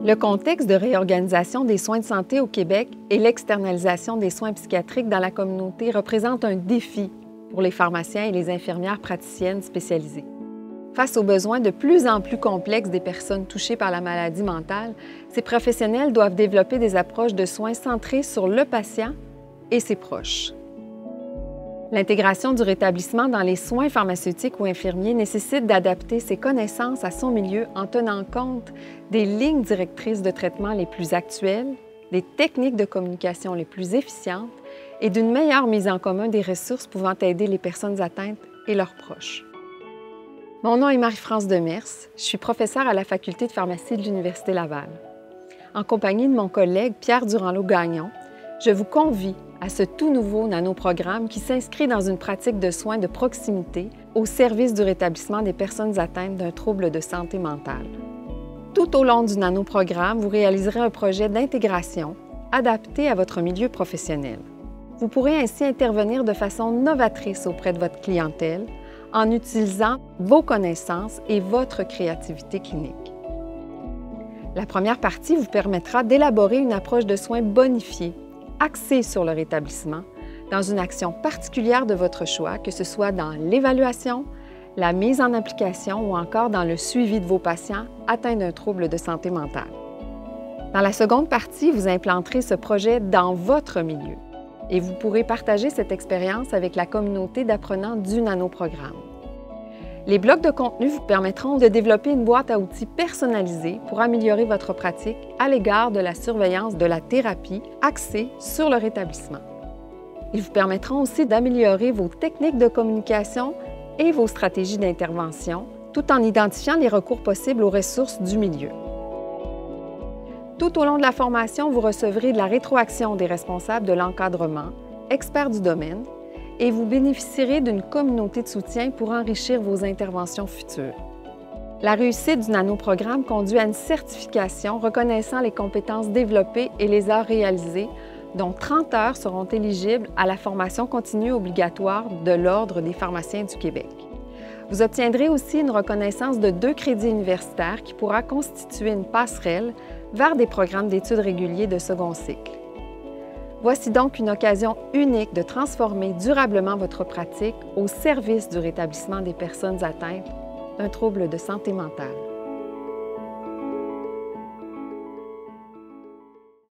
Le contexte de réorganisation des soins de santé au Québec et l'externalisation des soins psychiatriques dans la communauté représente un défi pour les pharmaciens et les infirmières praticiennes spécialisées. Face aux besoins de plus en plus complexes des personnes touchées par la maladie mentale, ces professionnels doivent développer des approches de soins centrées sur le patient et ses proches. L'intégration du rétablissement dans les soins pharmaceutiques ou infirmiers nécessite d'adapter ses connaissances à son milieu en tenant compte des lignes directrices de traitement les plus actuelles, des techniques de communication les plus efficientes et d'une meilleure mise en commun des ressources pouvant aider les personnes atteintes et leurs proches. Mon nom est Marie-France Demers, je suis professeure à la Faculté de pharmacie de l'Université Laval. En compagnie de mon collègue Pierre Durand-Gagnon, je vous convie à ce tout nouveau nanoprogramme qui s'inscrit dans une pratique de soins de proximité au service du rétablissement des personnes atteintes d'un trouble de santé mentale. Tout au long du nanoprogramme, vous réaliserez un projet d'intégration adapté à votre milieu professionnel. Vous pourrez ainsi intervenir de façon novatrice auprès de votre clientèle en utilisant vos connaissances et votre créativité clinique. La première partie vous permettra d'élaborer une approche de soins bonifiée axée sur le rétablissement, dans une action particulière de votre choix, que ce soit dans l'évaluation, la mise en application ou encore dans le suivi de vos patients atteints d'un trouble de santé mentale. Dans la seconde partie, vous implanterez ce projet dans votre milieu et vous pourrez partager cette expérience avec la communauté d'apprenants du nanoprogramme. Les blocs de contenu vous permettront de développer une boîte à outils personnalisée pour améliorer votre pratique à l'égard de la surveillance de la thérapie axée sur le rétablissement. Ils vous permettront aussi d'améliorer vos techniques de communication et vos stratégies d'intervention, tout en identifiant les recours possibles aux ressources du milieu. Tout au long de la formation, vous recevrez de la rétroaction des responsables de l'encadrement, experts du domaine, et vous bénéficierez d'une communauté de soutien pour enrichir vos interventions futures. La réussite du nanoprogramme conduit à une certification reconnaissant les compétences développées et les heures réalisées, dont 30 heures seront éligibles à la formation continue obligatoire de l'Ordre des pharmaciens du Québec. Vous obtiendrez aussi une reconnaissance de 2 crédits universitaires qui pourra constituer une passerelle vers des programmes d'études réguliers de second cycle. Voici donc une occasion unique de transformer durablement votre pratique au service du rétablissement des personnes atteintes d'un trouble de santé mentale.